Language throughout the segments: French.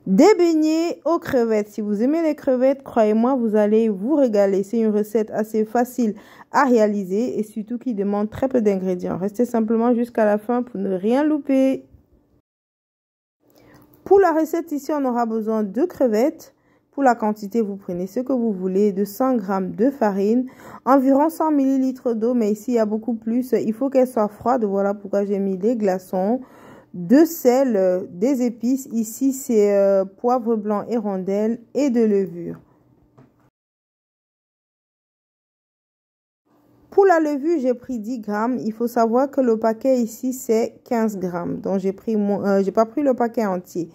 Des beignets aux crevettes. Si vous aimez les crevettes, croyez-moi, vous allez vous régaler. C'est une recette assez facile à réaliser et surtout qui demande très peu d'ingrédients. Restez simplement jusqu'à la fin pour ne rien louper. Pour la recette ici, on aura besoin de crevettes. Pour la quantité, vous prenez ce que vous voulez, de 100 g de farine, environ 100 ml d'eau, mais ici il y a beaucoup plus. Il faut qu'elle soit froide, voilà pourquoi j'ai mis des glaçons. De sel, des épices, ici c'est poivre blanc et rondelle et de levure. Pour la levure, j'ai pris 10 g. Il faut savoir que le paquet ici c'est 15 g. Donc j'ai pas pris le paquet entier.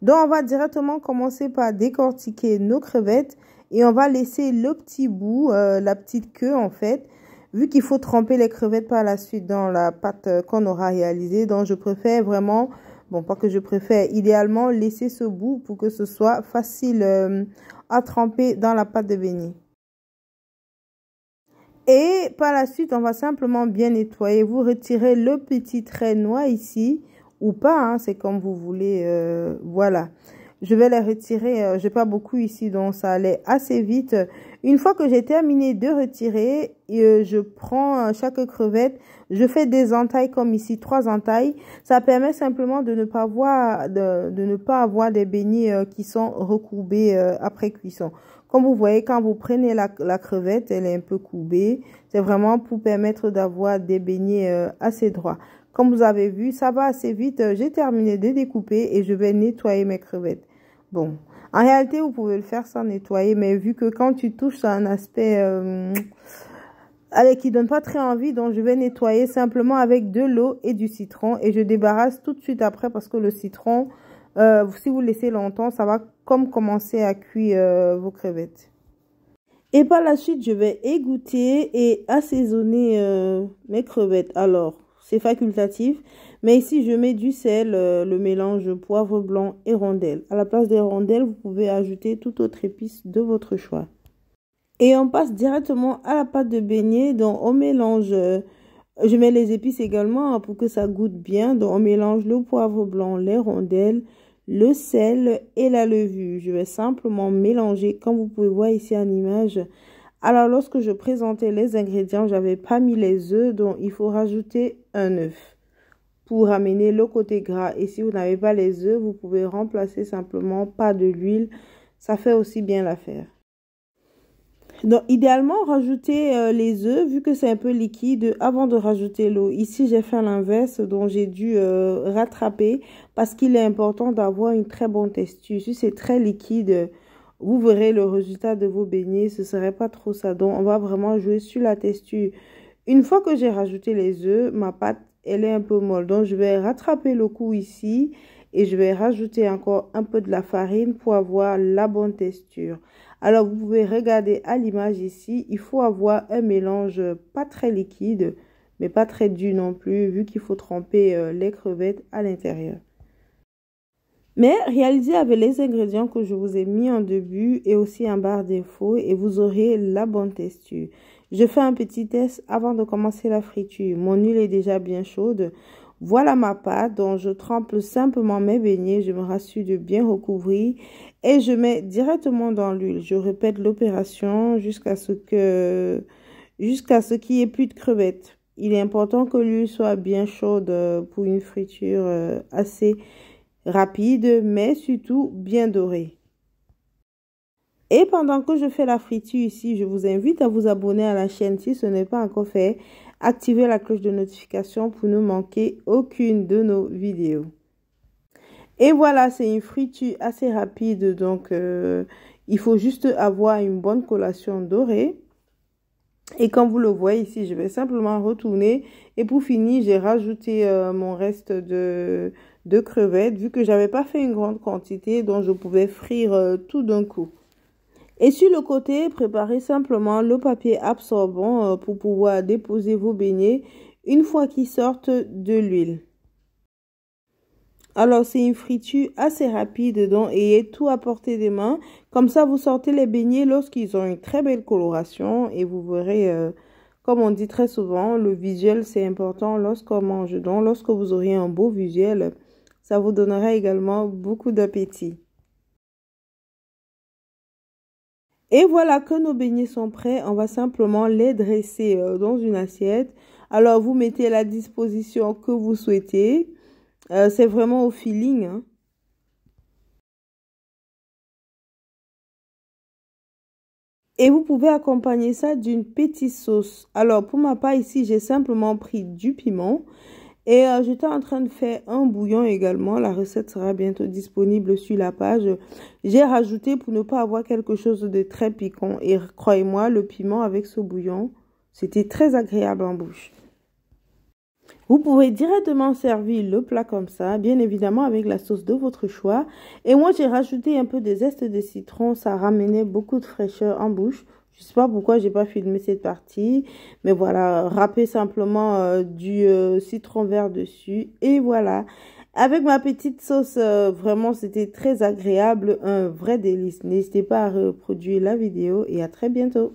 Donc on va directement commencer par décortiquer nos crevettes et on va laisser le petit bout, la petite queue en fait. Vu qu'il faut tremper les crevettes par la suite dans la pâte qu'on aura réalisée, donc je préfère vraiment, bon pas que je préfère, idéalement laisser ce bout pour que ce soit facile à tremper dans la pâte de beignet. Et par la suite, on va simplement bien nettoyer. Vous retirez le petit trait noir ici ou pas, hein, c'est comme vous voulez, voilà. Je vais les retirer, j'ai pas beaucoup ici, donc ça allait assez vite. Une fois que j'ai terminé de retirer, je prends chaque crevette, je fais des entailles comme ici, 3 entailles. Ça permet simplement de ne pas avoir des beignets qui sont recourbés après cuisson. Comme vous voyez, quand vous prenez la crevette, elle est un peu courbée. C'est vraiment pour permettre d'avoir des beignets assez droits. Comme vous avez vu, ça va assez vite. J'ai terminé de découper et je vais nettoyer mes crevettes. Bon, en réalité, vous pouvez le faire sans nettoyer, mais vu que quand tu touches, ça a un aspect qui donne pas très envie, donc je vais nettoyer simplement avec de l'eau et du citron et je débarrasse tout de suite après parce que le citron, si vous le laissez longtemps, ça va comme commencer à cuire vos crevettes. Et par la suite, je vais égoutter et assaisonner mes crevettes. Alors, c'est facultatif. Mais ici, je mets du sel, le mélange poivre blanc et rondelle. À la place des rondelles, vous pouvez ajouter toute autre épice de votre choix. Et on passe directement à la pâte de beignet. Donc, on mélange, je mets les épices également pour que ça goûte bien. Donc, on mélange le poivre blanc, les rondelles, le sel et la levure. Je vais simplement mélanger, comme vous pouvez voir ici en image. Alors, lorsque je présentais les ingrédients, j'avais pas mis les œufs, donc il faut rajouter un œuf pour amener le côté gras. Et si vous n'avez pas les œufs, vous pouvez remplacer simplement par de l'huile. Ça fait aussi bien l'affaire. Donc, idéalement, rajoutez les œufs, vu que c'est un peu liquide, avant de rajouter l'eau. Ici, j'ai fait l'inverse, donc j'ai dû rattraper parce qu'il est important d'avoir une très bonne texture. Si c'est très liquide, vous verrez le résultat de vos beignets, ce ne serait pas trop ça. Donc, on va vraiment jouer sur la texture. Une fois que j'ai rajouté les œufs, ma pâte, elle est un peu molle. Donc, je vais rattraper le coup ici et je vais rajouter encore un peu de la farine pour avoir la bonne texture. Alors, vous pouvez regarder à l'image ici. Il faut avoir un mélange pas très liquide, mais pas très dur non plus, vu qu'il faut tremper les crevettes à l'intérieur. Mais réalisez avec les ingrédients que je vous ai mis en début et aussi en barre d'infos et vous aurez la bonne texture. Je fais un petit test avant de commencer la friture. Mon huile est déjà bien chaude. Voilà ma pâte, donc je trempe simplement mes beignets. Je me rassure de bien recouvrir et je mets directement dans l'huile. Je répète l'opération jusqu'à ce qu'il n'y ait plus de crevettes. Il est important que l'huile soit bien chaude pour une friture assez rapide, mais surtout bien dorée. Et pendant que je fais la friture ici, je vous invite à vous abonner à la chaîne si ce n'est pas encore fait. Activez la cloche de notification pour ne manquer aucune de nos vidéos. Et voilà, c'est une friture assez rapide, donc il faut juste avoir une bonne collation dorée. Et comme vous le voyez ici, je vais simplement retourner. Et pour finir, j'ai rajouté mon reste de crevettes, vu que j'avais pas fait une grande quantité, donc je pouvais frire tout d'un coup. Et sur le côté, préparez simplement le papier absorbant pour pouvoir déposer vos beignets une fois qu'ils sortent de l'huile. Alors, c'est une friture assez rapide, donc ayez tout à portée des mains. Comme ça, vous sortez les beignets lorsqu'ils ont une très belle coloration et vous verrez, comme on dit très souvent, le visuel, c'est important lorsqu'on mange. Donc, lorsque vous aurez un beau visuel, ça vous donnera également beaucoup d'appétit. Et voilà que nos beignets sont prêts. On va simplement les dresser dans une assiette. Alors, vous mettez la disposition que vous souhaitez. C'est vraiment au feeling, hein. Et vous pouvez accompagner ça d'une petite sauce. Alors, pour ma part, ici, j'ai simplement pris du piment. Et j'étais en train de faire un bouillon également. La recette sera bientôt disponible sur la page. J'ai rajouté pour ne pas avoir quelque chose de très piquant. Et croyez-moi, le piment avec ce bouillon, c'était très agréable en bouche. Vous pouvez directement servir le plat comme ça, bien évidemment avec la sauce de votre choix. Et moi, j'ai rajouté un peu de zeste de citron. Ça ramenait beaucoup de fraîcheur en bouche. Je ne sais pas pourquoi j'ai pas filmé cette partie. Mais voilà, râpez simplement du citron vert dessus. Et voilà. Avec ma petite sauce, vraiment, c'était très agréable. Un vrai délice. N'hésitez pas à reproduire la vidéo et à très bientôt.